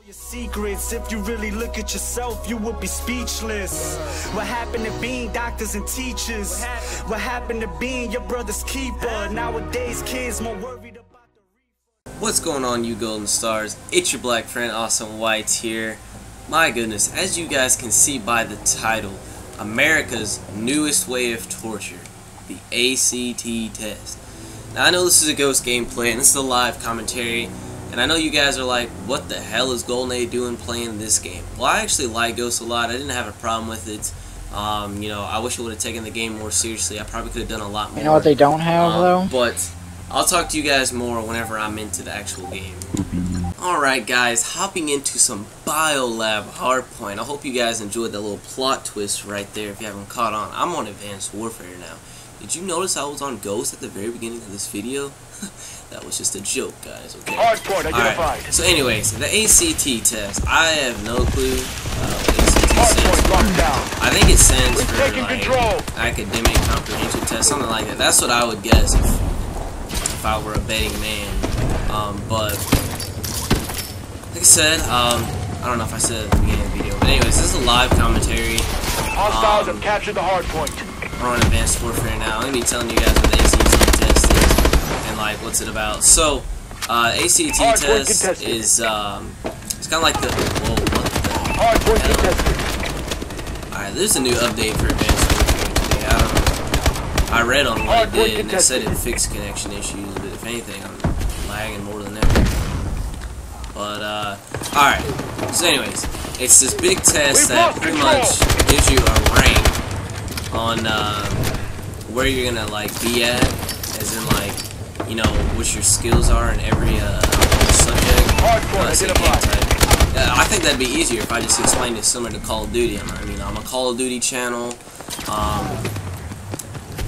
Your secrets, if you really look at yourself, you would be speechless. What happened to being doctors and teachers? What happened to being your brother's keeper? Nowadays kids more worried about the reef. What's going on, you golden stars? It's your black friend Awesome White here. My goodness, as you guys can see by the title, America's newest way of torture, the ACT test. Now I know this is a ghost gameplay and this is a live commentary, and I know you guys are like, what the hell is Golden A doing playing this game? Well, I actually like Ghost a lot. I didn't have a problem with it. You know, I wish I would have taken the game more seriously. I probably could have done a lot more. You know what they don't have, though? But I'll talk to you guys more whenever I'm into the actual game. Alright guys, hopping into some Biolab Hardpoint. I hope you guys enjoyed that little plot twist right there if you haven't caught on. I'm on Advanced Warfare now. Did you notice I was on Ghost at the very beginning of this video? That was just a joke, guys, okay? Hardpoint identified. Alright, so anyways, the ACT test. I have no clue what ACT stands for. I think it stands for, like, Academic Comprehension Test, something like that. That's what I would guess if I were a betting man. But like I said, I don't know if I said it at the beginning of the video, but anyways, this is a live commentary. Hostiles have captured the hard point. We're on Advanced Warfare now. I'm going to be telling you guys what the ACT test is and, like, what's it about. So, ACT test is, it's kind of like the, whoa, what the hell? Alright, there's a new update for Advanced Warfare today. I read on what it did, and it said it fixed connection issues, but if anything, I'm lagging more than ever. But, alright. So anyways, it's this big test that pretty much gives you a rank on, where you're gonna, like, be at, as in, like, you know, what your skills are in every, subject. I think that'd be easier if I just explained it similar to Call of Duty. I mean, I'm a Call of Duty channel,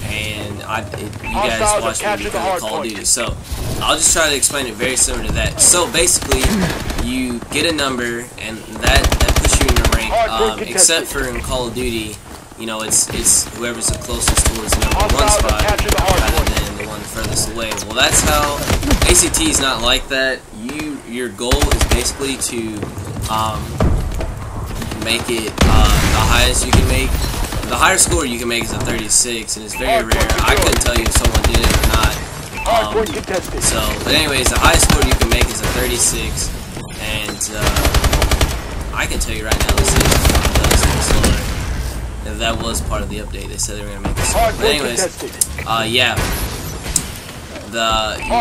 and you guys watch me because of Call of Duty, so I'll just try to explain it very similar to that. So basically, you get a number, and that puts you in your rank, except for in Call of Duty, you know, it's whoever's the closest towards the number 1 spot, rather than the one furthest away. Well, that's how ACT is not like that. Your goal is basically to make it the highest you can make. The higher score you can make is a 36, and it's very rare. I couldn't tell you if someone did it or not. But anyways, the highest score you can make is a 36, and I can tell you right now, this is slower. If that was part of the update, they said they were gonna make it slower. But anyways, yeah,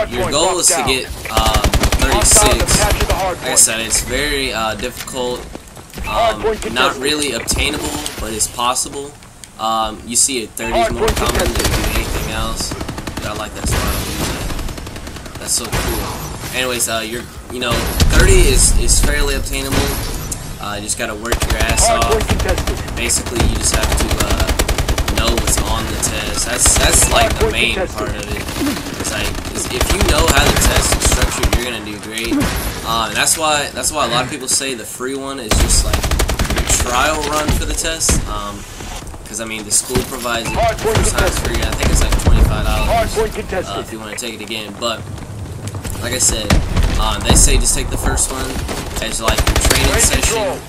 your goal is to get 36. Like I said, it's very difficult. Not really obtainable, but it's possible. You see it 30 is more common than you do anything else. Dude, I like that spot. That's so cool. Anyways, you know, 30 is fairly obtainable. You just gotta work your ass off. Basically, you just have to know what's on the test. That's like the main part of it. It's like, if you know how the test is structured, you're gonna do great. And that's why a lot of people say the free one is just like a trial run for the test. Because I mean, the school provides it first time it's free. I think it's like $25 if you want to take it again. But like I said, they say just take the first one as like your training session.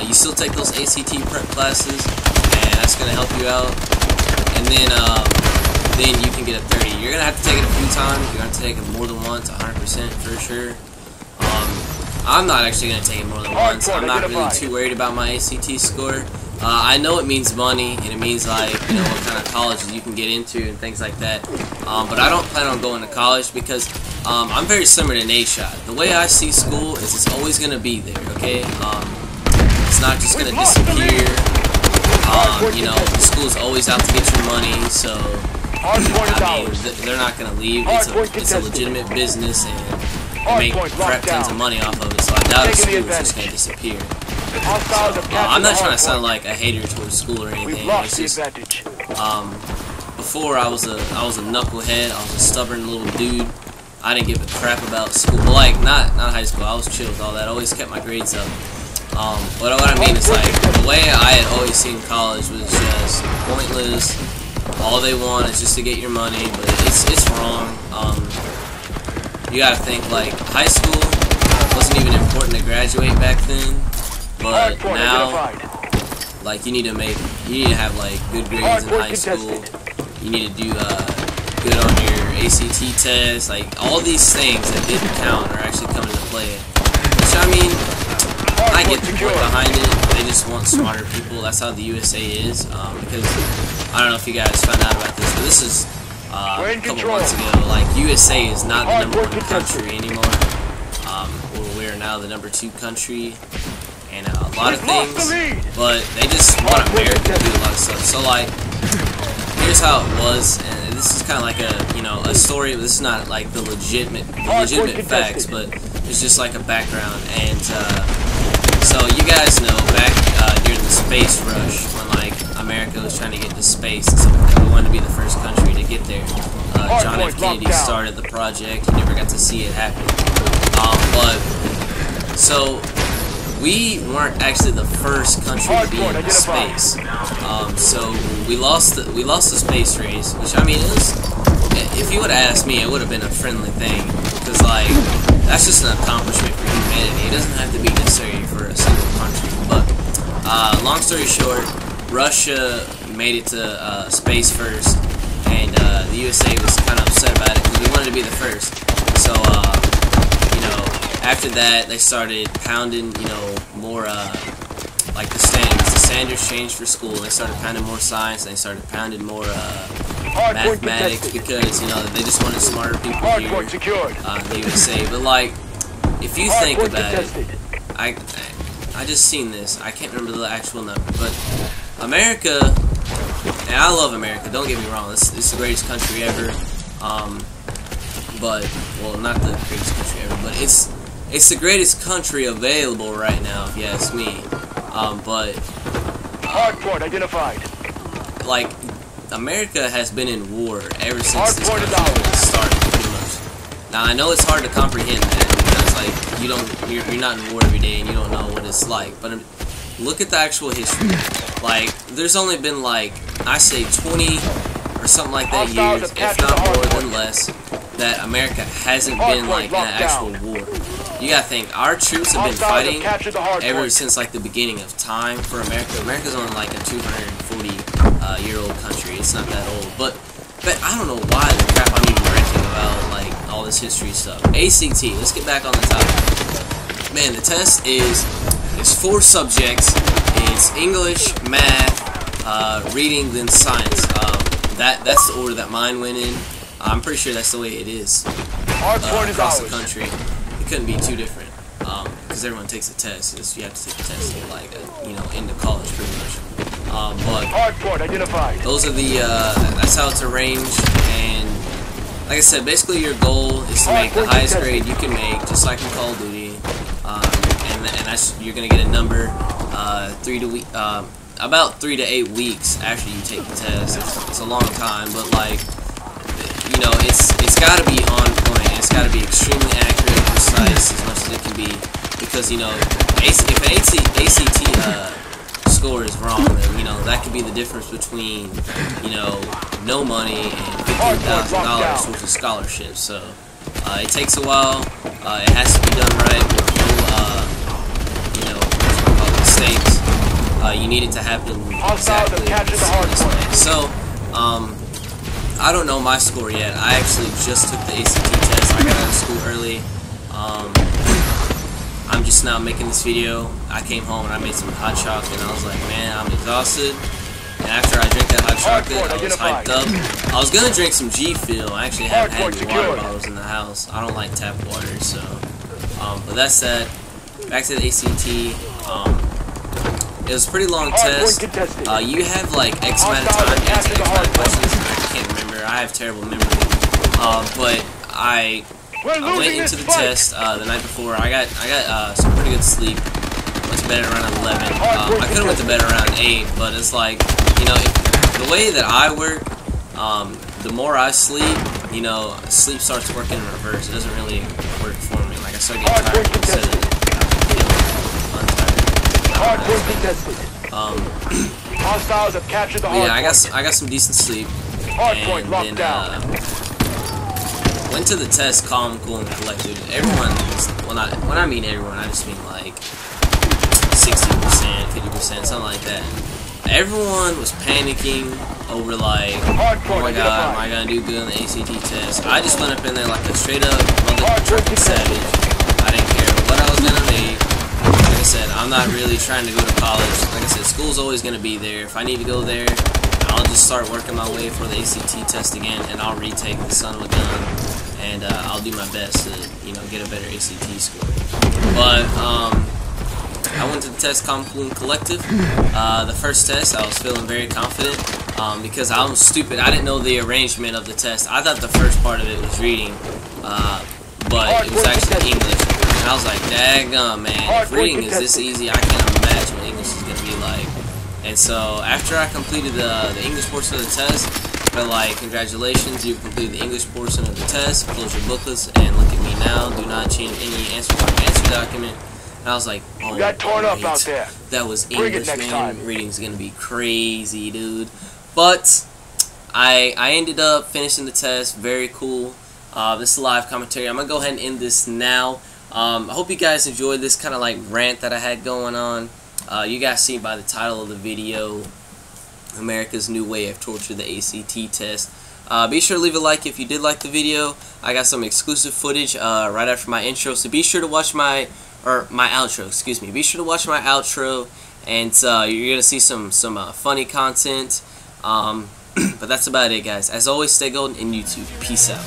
You still take those ACT prep classes, and that's gonna help you out. And then you can get a 30. You're gonna have to take it a few times. You're gonna have to take it more than once, 100% for sure. I'm not actually gonna take it more than once. I'm not really too worried about my ACT score. I know it means money, and it means, like, you know, what kind of colleges you can get into and things like that. But I don't plan on going to college because I'm very similar to Nate-Shot. The way I see school is it's always going to be there, okay? It's not just going to disappear. You know, the school's always out to get your money, so, I mean, they're not going to leave. It's a legitimate business, and they make crap tons of money off of it, so I doubt a school is just going to disappear. I'm not trying to sound like a hater towards school or anything. It's just, before I was a knucklehead. I was a stubborn little dude. I didn't give a crap about school. Well, like, not high school. I was chill with all that. I always kept my grades up. But what I mean is, like, the way I had always seen college was just pointless. All they want is just to get your money, but it's wrong. You gotta think, like, high school wasn't even important to graduate. graduate back then, but now, like, you need to have like good grades in high school. You need to do good on your ACT test. Like, all these things that didn't count are actually coming into play. Which, I mean, I get the point behind it. They just want smarter people. That's how the USA is. Because I don't know if you guys found out about this, but this is a couple months ago. Like, USA is not the #1 country anymore. We're now the #2 country, and a lot of things. But they just want America to do a lot of stuff. So, like, here's how it was, and this is kind of like a story. This is not like the legitimate facts, but it's just like a background. And so you guys know back during the space rush, when like America was trying to get to space, and stuff like that, we wanted to be the first country to get there. John F. Kennedy started the project. He never got to see it happen. But so we weren't actually the first country to be in space. So we lost the space race, which, I mean, it was, if you would have asked me, it would have been a friendly thing, because like that's just an accomplishment for humanity. It doesn't have to be necessary for a single country. But long story short, Russia made it to space first, and the USA was kind of upset about it because we wanted to be the first. So after that, they started pounding, more, like the standards changed for school. They started pounding more science, and they started pounding more, mathematics, because, they just wanted smarter people here, in the USA. But, like, if you think about it, I just seen this. I can't remember the actual number, but America, and I love America, don't get me wrong, it's the greatest country ever, but, well, not the greatest country ever, but it's the greatest country available right now, if you ask me. But hardpoint identified. Like, America has been in war ever since this country started, pretty much. Now I know it's hard to comprehend that, because like you're not in war every day and you don't know what it's like. But look at the actual history. Like, there's only been like, I say 20 or something like that years, if not more than less, that America hasn't been like in an actual war. You gotta think, our troops have been fighting ever since like the beginning of time for America. America's only like a 240-year-old country. It's not that old, but I don't know why the crap I'm even ranting about like all this history stuff. ACT. Let's get back on the topic. Man, the test is 4 subjects. It's English, math, reading, then science. That's the order that mine went in. I'm pretty sure that's the way it is across the country. It couldn't be too different, because everyone takes a test. You have to take a test to get like into college, pretty much. But those are the that's how it's arranged. And like I said, basically your goal is to make the highest grade you can make, just like in Call of Duty. And that's, you're gonna get a number about 3 to 8 weeks after you take the test. It's a long time, but like, it's got to be on point. It's got to be extremely accurate and precise as much as it can be, because if an ACT score is wrong, then that could be the difference between no money and $15,000 worth of scholarships. So it takes a while. It has to be done right with no mistakes. You need it to happen exactly this way. So I don't know my score yet. I actually just took the ACT test. I got out of school early. I'm just now making this video. I came home and I made some hot chocolate, and I was like, man, I'm exhausted. And after I drank that hot chocolate, I was hyped up. I was gonna drink some G Fuel. I actually haven't had any water bottles in the house. I don't like tap water, so. But that's that. Back to the ACT. It was a pretty long test. You have like X amount of time to answer X amount of questions. I can't remember. I have terrible memory. But I went into the test the night before. I got some pretty good sleep. Went to bed at around 11. I could have went to bed around 8, but it's like, the way that I work, the more I sleep, sleep starts working in reverse. It doesn't really work for me. Like, I start getting tired instead of Hostiles have captured the hard yeah, I got some decent sleep, and then went to the test calm, cool, and collected. Everyone, well, not when I mean everyone, I just mean like 60%, 50%, something like that. Everyone was panicking over like, oh my god, am I gonna do good on the ACT test? I just went up in there like a straight up motherfucking savage. I didn't care what I was gonna make. Like I said, I'm not really trying to go to college. Like I said, school's always gonna be there. If I need to go there, I'll just start working my way for the ACT test again, and I'll retake the son of a gun, and I'll do my best to, you know, get a better ACT score. But I went to the test calm, cool, and collective. The first test, I was feeling very confident because I was stupid. I didn't know the arrangement of the test. I thought the first part of it was reading, but it was actually English. And I was like, daggum, man, if reading is this easy, I can't imagine what English is going to be like. And so after I completed the English portion of the test, they're like, congratulations, you've completed the English portion of the test. Close your booklets and look at me now. Do not change any answer to the answer document. And I was like, oh, got torn up out there. That was English, man. Reading's gonna be crazy, dude. But I ended up finishing the test. Very cool. This is a live commentary. I'm gonna go ahead and end this now. I hope you guys enjoyed this kind of like rant that I had going on. You guys see by the title of the video, America's New Way of Torture, the ACT test. Be sure to leave a like if you did like the video. I got some exclusive footage right after my intro, so be sure to watch my outro, excuse me. Be sure to watch my outro, and you're gonna see some funny content. But that's about it, guys. As always, stay golden in YouTube. Peace out.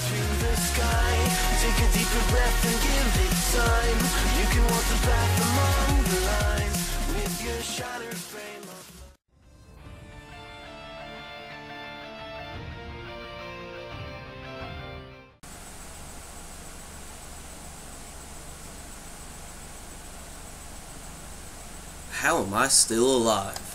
How am I still alive?